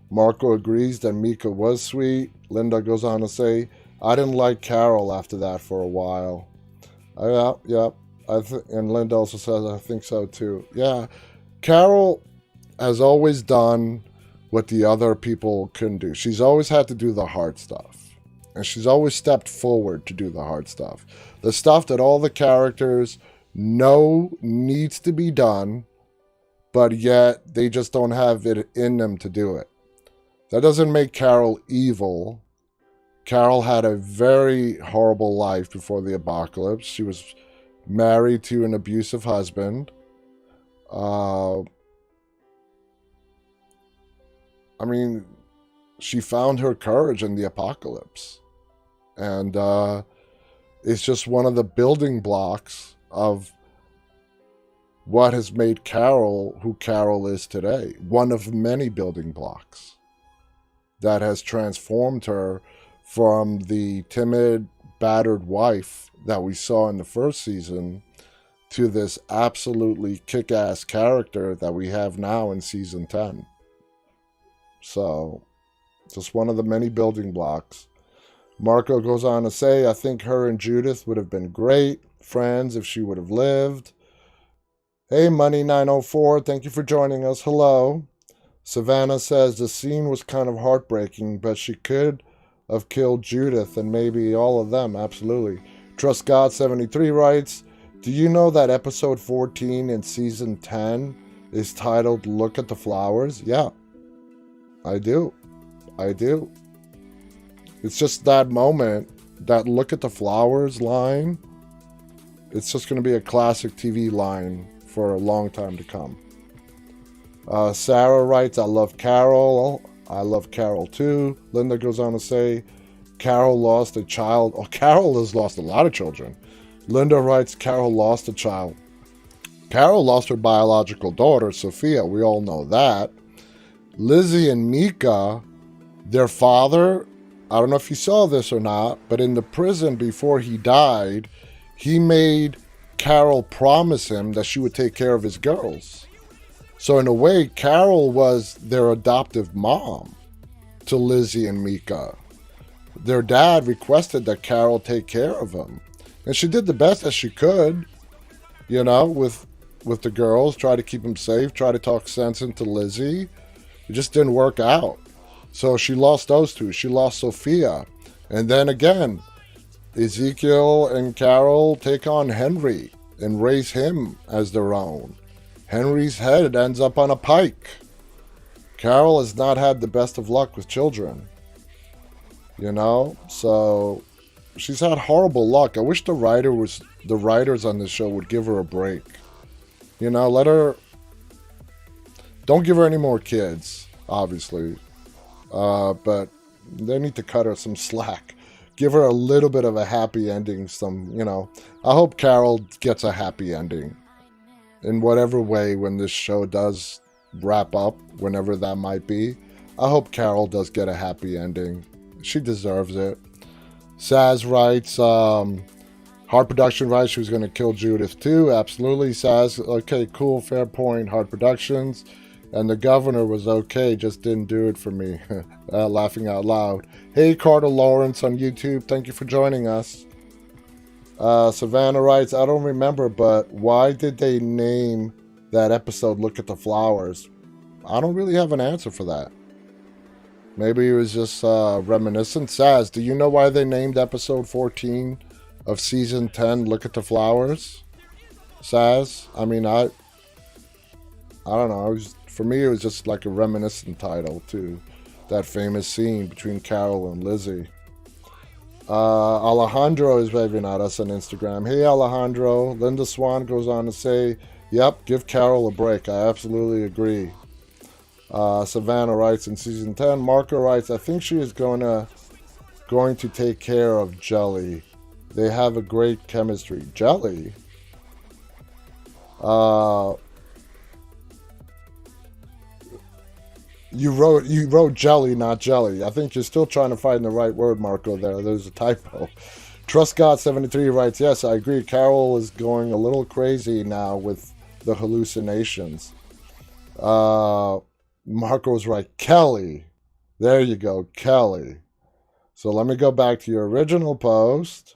Marko agrees that Mika was sweet. Linda goes on to say, I didn't like Carol after that for a while. Yeah. And Linda also says, I think so too. Yeah, Carol has always done what the other people couldn't do. She's always had to do the hard stuff. And she's always stepped forward to do the hard stuff. The stuff that all the characters know needs to be done, but yet they just don't have it in them to do it. That doesn't make Carol evil. Carol had a very horrible life before the apocalypse. She was married to an abusive husband. I mean, she found her courage in the apocalypse. And it's just one of the building blocks of what has made Carol who Carol is today. One of many building blocks that has transformed her from the timid, battered wife that we saw in the first season to this absolutely kick-ass character that we have now in season 10. So, just one of the many building blocks. Marko goes on to say, I think her and Judith would have been great friends if she would have lived. Hey, Money904, thank you for joining us. Hello. Savannah says the scene was kind of heartbreaking, but she could have killed Judith and maybe all of them, absolutely. Trust God 73 writes, do you know that episode 14 in season 10 is titled Look at the Flowers? Yeah, I do. It's just that moment, that Look at the Flowers line, it's just going to be a classic TV line for a long time to come. Sarah writes, I love Carol. I love Carol too. Linda goes on to say, Carol lost a child. Oh, Carol has lost a lot of children. Linda writes, Carol lost a child. Carol lost her biological daughter, Sophia. We all know that. Lizzie and Mika, their father, I don't know if you saw this or not, but in the prison before he died, he made Carol promise him that she would take care of his girls. So in a way, Carol was their adoptive mom to Lizzie and Mika. Their dad requested that Carol take care of him. And she did the best that she could, you know, with the girls, try to keep them safe, try to talk sense into Lizzie. It just didn't work out. So she lost those two. She lost Sophia. And then again, Ezekiel and Carol take on Henry and raise him as their own. Henry's head ends up on a pike. Carol has not had the best of luck with children. You know? So she's had horrible luck. I wish the writers on this show would give her a break. You know, let her... Don't give her any more kids, obviously. But they need to cut her some slack. Give her a little bit of a happy ending. I hope Carol gets a happy ending. In whatever way, when this show does wrap up, whenever that might be, I hope Carol does get a happy ending. She deserves it. Saz writes, Hard Production writes she was going to kill Judith too. Absolutely, Saz. Okay, cool, fair point. Hard Productions. And the governor was okay, just didn't do it for me. Laughing out loud. Hey, Carter Lawrence on YouTube, thank you for joining us. Savannah writes, I don't remember, but why did they name that episode Look at the Flowers? I don't really have an answer for that. Maybe it was just reminiscent. Saz, do you know why they named episode 14 of season 10 Look at the Flowers? Saz? I mean, I don't know. For me, it was just like a reminiscent title to that famous scene between Carol and Lizzie. Alejandro is waving at us on Instagram. Hey, Alejandro. Linda Swan goes on to say, yep, give Carol a break. I absolutely agree. Savannah writes in season 10. Marko writes, I think she is going to take care of Jelly. They have a great chemistry. Jelly? You wrote Jelly, not Jelly. I think you're still trying to find the right word, Marko, there. There's a typo. TrustGod73 writes, yes, I agree. Carol is going a little crazy now with the hallucinations. Marco's right. Kelly. There you go, Kelly. So let me go back to your original post.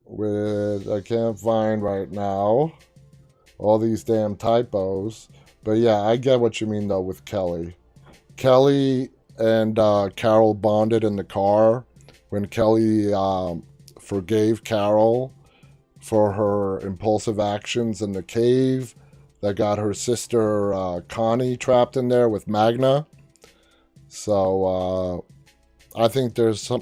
I can't find right now all these damn typos. But yeah, I get what you mean though with Kelly. Kelly and Carol bonded in the car when Kelly forgave Carol for her impulsive actions in the cave that got her sister Connie trapped in there with Magna. So I think there's some,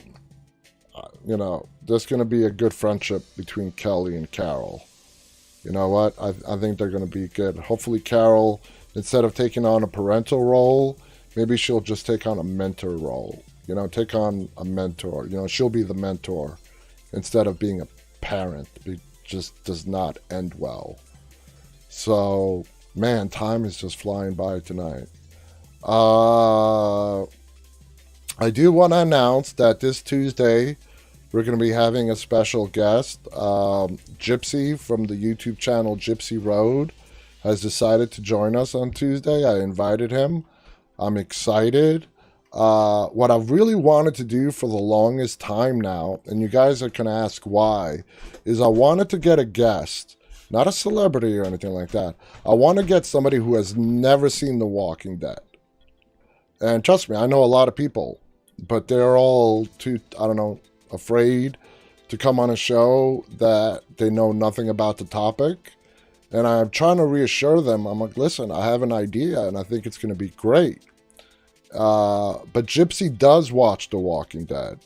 there's going to be a good friendship between Kelly and Carol. You know what? I think they're going to be good. Hopefully Carol, instead of taking on a parental role, maybe she'll just take on a mentor role. Take on a mentor. She'll be the mentor instead of being a parent. It just does not end well. So, man, time is just flying by tonight. I do want to announce that this Tuesday, we're going to be having a special guest. Gypsy from the YouTube channel Gypsy Road has decided to join us on Tuesday. I invited him. I'm excited. What I've really wanted to do for the longest time now, and you guys are going to ask why, is I wanted to get a guest. Not a celebrity or anything like that. I want to get somebody who has never seen The Walking Dead. And trust me, I know a lot of people, but they're all too, afraid to come on a show that they know nothing about the topic. And I'm trying to reassure them. I'm like, listen, I have an idea and I think it's going to be great. But Gypsy does watch The Walking Dead.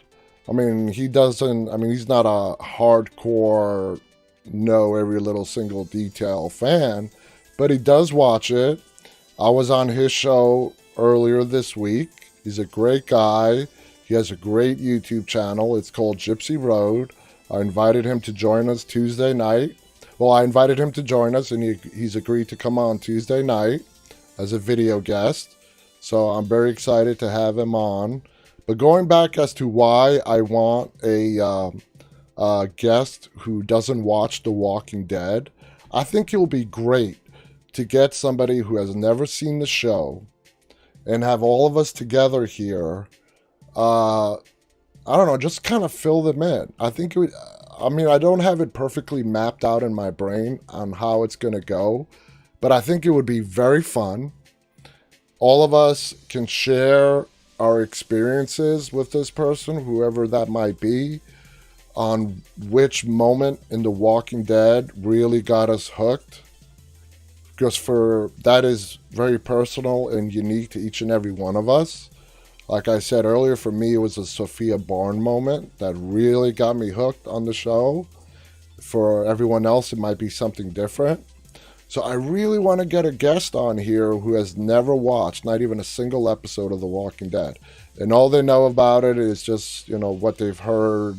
He's not a hardcore know every little single detail fan, but he does watch it. I was on his show earlier this week. He's a great guy. He has a great YouTube channel. It's called Gypsy Road. I invited him to join us Tuesday night. Well, I invited him to join us, and he's agreed to come on Tuesday night as a video guest. So I'm very excited to have him on. But going back as to why I want a guest who doesn't watch The Walking Dead, I think it'll be great to get somebody who has never seen the show and have all of us together here. I don't know, just kind of fill them in. I think it would, I don't have it perfectly mapped out in my brain on how it's going to go, but I think it would be very fun. All of us can share our experiences with this person, whoever that might be, on which moment in The Walking Dead really got us hooked. Because that is very personal and unique to each and every one of us. Like I said earlier, for me, it was a Sophia Bourne moment that really got me hooked on the show. For everyone else, it might be something different. So I really want to get a guest on here who has never watched, not even a single episode of The Walking Dead. And all they know about it is just, what they've heard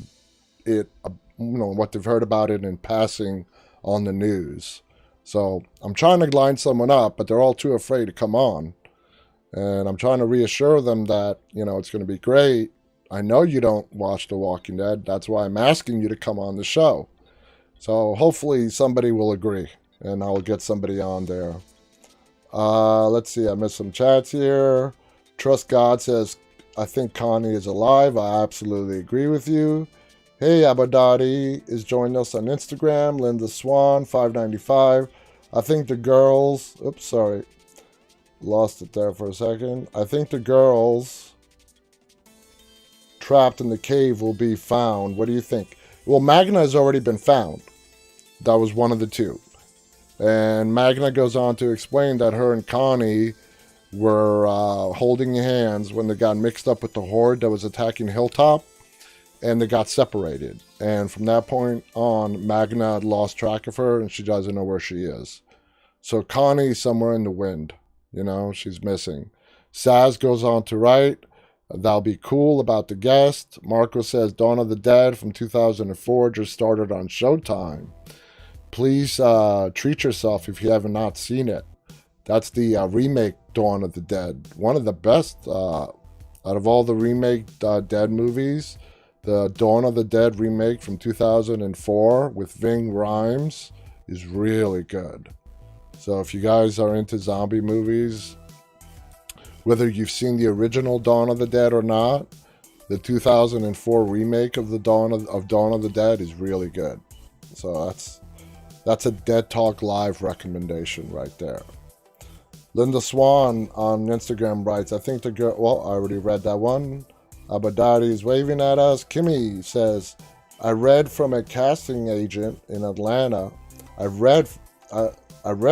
what they've heard about it in passing on the news. So I'm trying to line someone up, but they're all too afraid to come on. And I'm trying to reassure them that, it's going to be great. I know you don't watch The Walking Dead. That's why I'm asking you to come on the show. So hopefully somebody will agree, and I'll get somebody on there. Let's see. I missed some chats here. Trust God says, I think Connie is alive. I absolutely agree with you. Hey, Abadati is joining us on Instagram. Linda Swan, 595. I think the girls... Oops, sorry. Lost it there for a second. I think the girls trapped in the cave will be found. What do you think? Well, Magna has already been found. That was one of the two. And Magna goes on to explain that her and Connie were holding hands when they got mixed up with the horde that was attacking Hilltop, and they got separated. And from that point on, Magna had lost track of her, and she doesn't know where she is. So Connie's somewhere in the wind. You know, she's missing. Saz goes on to write, that'll be cool about the guest. Marco says Dawn of the Dead from 2004 just started on Showtime. Please treat yourself if you have not seen it. That's the remake Dawn of the Dead. One of the best out of all the remake Dead movies. The Dawn of the Dead remake from 2004 with Ving Rhames is really good. So if you guys are into zombie movies, whether you've seen the original Dawn of the Dead or not, the 2004 remake of the Dawn of the Dead is really good. So that's a Dead Talk Live recommendation right there. Linda Swan on Instagram writes, I think the girl... Well, I already read that one. Abadati is waving at us. Kimmy says, I read from a casting agent in Atlanta. I read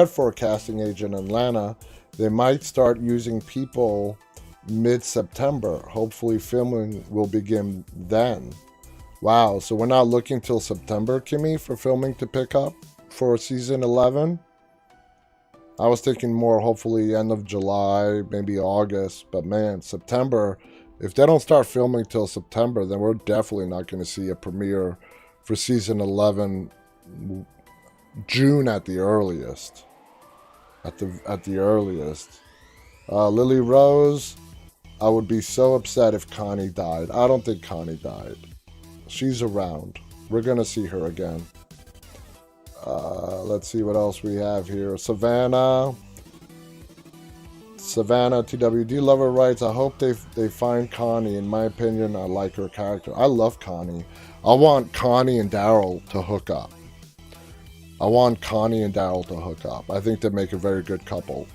for a casting agent in Atlanta. They might start using people mid-September. Hopefully filming will begin then. Wow, so we're not looking till September, Kimmy, for filming to pick up for season 11? I was thinking more hopefully end of July, maybe August. But man, September, if they don't start filming till September, then we're definitely not going to see a premiere for season 11 June at the earliest. At the earliest. Lily Rose, I would be so upset if Connie died. I don't think Connie died. She's around. We're going to see her again. Let's see what else we have here. Savannah TWD Lover writes, I hope they find Connie. In my opinion, I like her character. I love Connie. I want Connie and Daryl to hook up. I think they make a very good couple.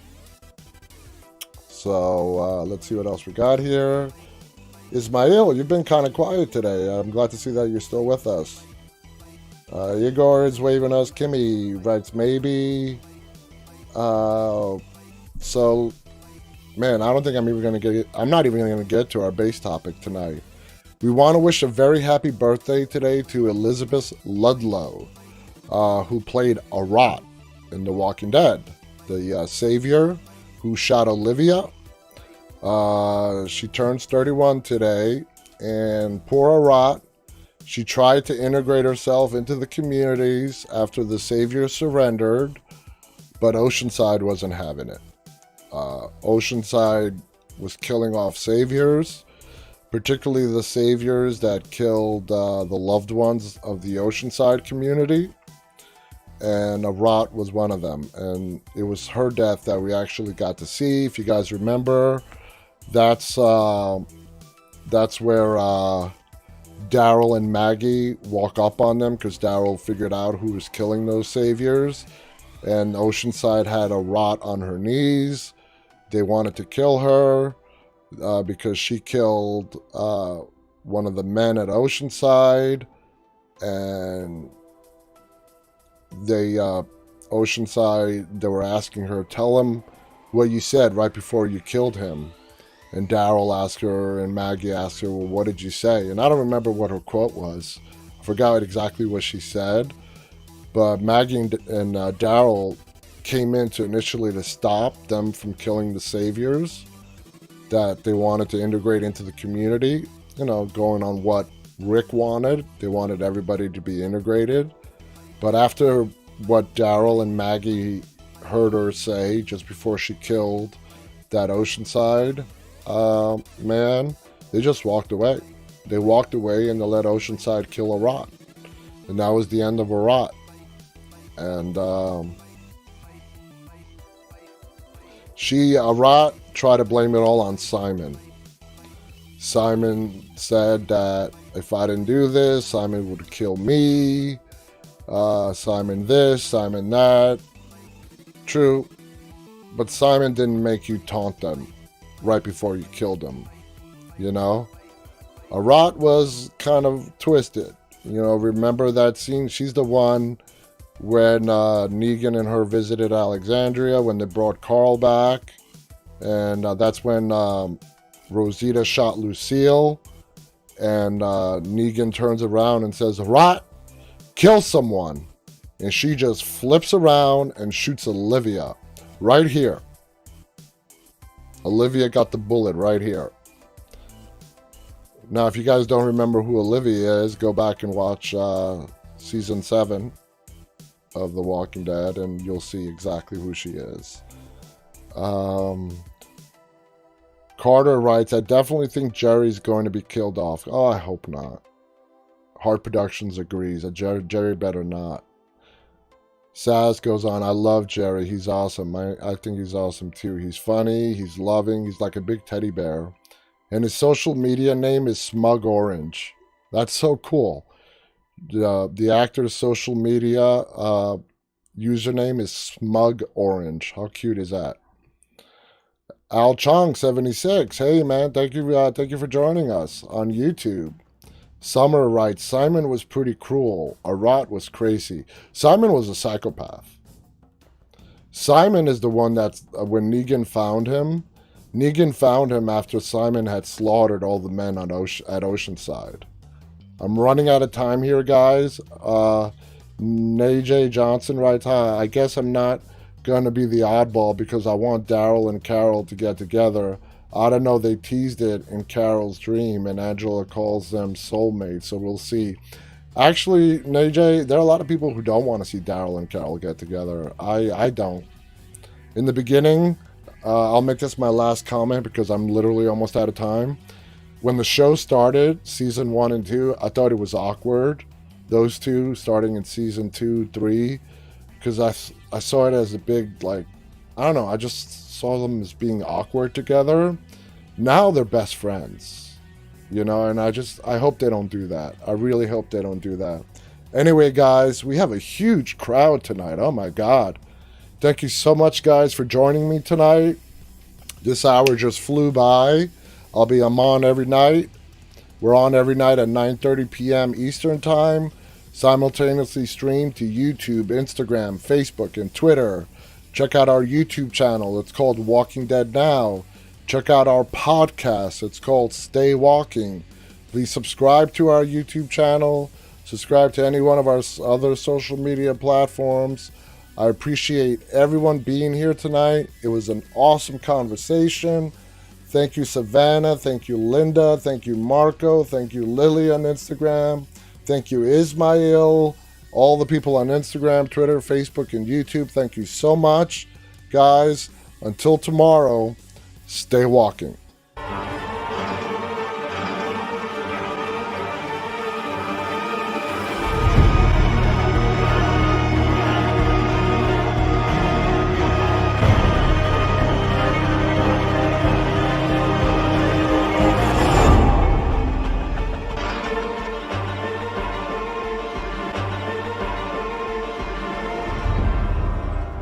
So let's see what else we got here. Ismail, you've been kind of quiet today. I'm glad to see that you're still with us. Igor is waving us. Kimmy writes, maybe. So, man, I don't think I'm not even going to get to our base topic tonight. We want to wish a very happy birthday today to Elizabeth Ludlow, who played Arat in The Walking Dead, the savior who shot Olivia. She turns 31 today, and poor Arat, she tried to integrate herself into the communities after the savior surrendered, but Oceanside wasn't having it. Oceanside was killing off saviors, particularly the saviors that killed the loved ones of the Oceanside community. And Arat was one of them. And it was her death that we actually got to see. If you guys remember, that's where Daryl and Maggie walk up on them because Daryl figured out who was killing those saviors. And Oceanside had Arat on her knees. They wanted to kill her because she killed one of the men at Oceanside. And Oceanside, they were asking her, tell him what you said right before you killed him. And Daryl asked her, and Maggie asked her, well, what did you say? And I don't remember what her quote was. I forgot exactly what she said. But Maggie and Daryl came in initially to stop them from killing the saviors that they wanted to integrate into the community. You know, going on what Rick wanted. They wanted everybody to be integrated. But after what Daryl and Maggie heard her say just before she killed that Oceanside man, they just walked away. They walked away and they let Oceanside kill Arat. And that was the end of Arat. And Arat tried to blame it all on Simon. Simon said that if I didn't do this, Simon would kill me. Simon this, Simon that. True. But Simon didn't make you taunt them right before you killed them. You know? Arat was kind of twisted. You know, remember that scene? She's the one when Negan and her visited Alexandria, when they brought Carl back. And that's when Rosita shot Lucille. And Negan turns around and says, Arat, kill someone. And she just flips around and shoots Olivia right here. Olivia got the bullet right here. Now, if you guys don't remember who Olivia is, go back and watch season 7 of The Walking Dead, and you'll see exactly who she is. Carter writes, I definitely think Jerry's going to be killed off. Oh, I hope not. Hard Productions agrees. Jerry better not. Saz goes on, I love Jerry. He's awesome. I think he's awesome too. He's funny. He's loving. He's like a big teddy bear. And his social media name is Smug Orange. That's so cool. The actor's social media username is Smug Orange. How cute is that? Al Chong 76. Hey man, thank you for joining us on YouTube. Summer writes, Simon was pretty cruel. Arat was crazy. Simon was a psychopath. Simon is the one that's, when Negan found him after Simon had slaughtered all the men at Oceanside. I'm running out of time here, guys. AJ Johnson writes, hi, I guess I'm not going to be the oddball because I want Daryl and Carol to get together. I don't know, they teased it in Carol's dream, and Angela calls them soulmates, so we'll see. Actually, AJ, there are a lot of people who don't want to see Daryl and Carol get together. I don't. In the beginning, I'll make this my last comment because I'm literally almost out of time. When the show started, season 1 and 2, I thought it was awkward. Those two starting in season 2, 3, because I saw it as a big, like, I don't know, I just saw them as being awkward together. Now they're best friends, you know, and I hope they don't do that. I really hope they don't do that. Anyway, guys, we have a huge crowd tonight. Oh my God. Thank you so much, guys, for joining me tonight. This hour just flew by. I'm on every night. We're on every night at 9:30 p.m. Eastern Time. Simultaneously streamed to YouTube, Instagram, Facebook, and Twitter. Check out our YouTube channel. It's called Walking Dead Now. Check out our podcast. It's called Stay Walking. Please subscribe to our YouTube channel. Subscribe to any one of our other social media platforms. I appreciate everyone being here tonight. It was an awesome conversation. Thank you, Savannah. Thank you, Linda. Thank you, Marco. Thank you, Lily on Instagram. Thank you, Ismail. All the people on Instagram, Twitter, Facebook, and YouTube, thank you so much. Guys, until tomorrow, stay walking.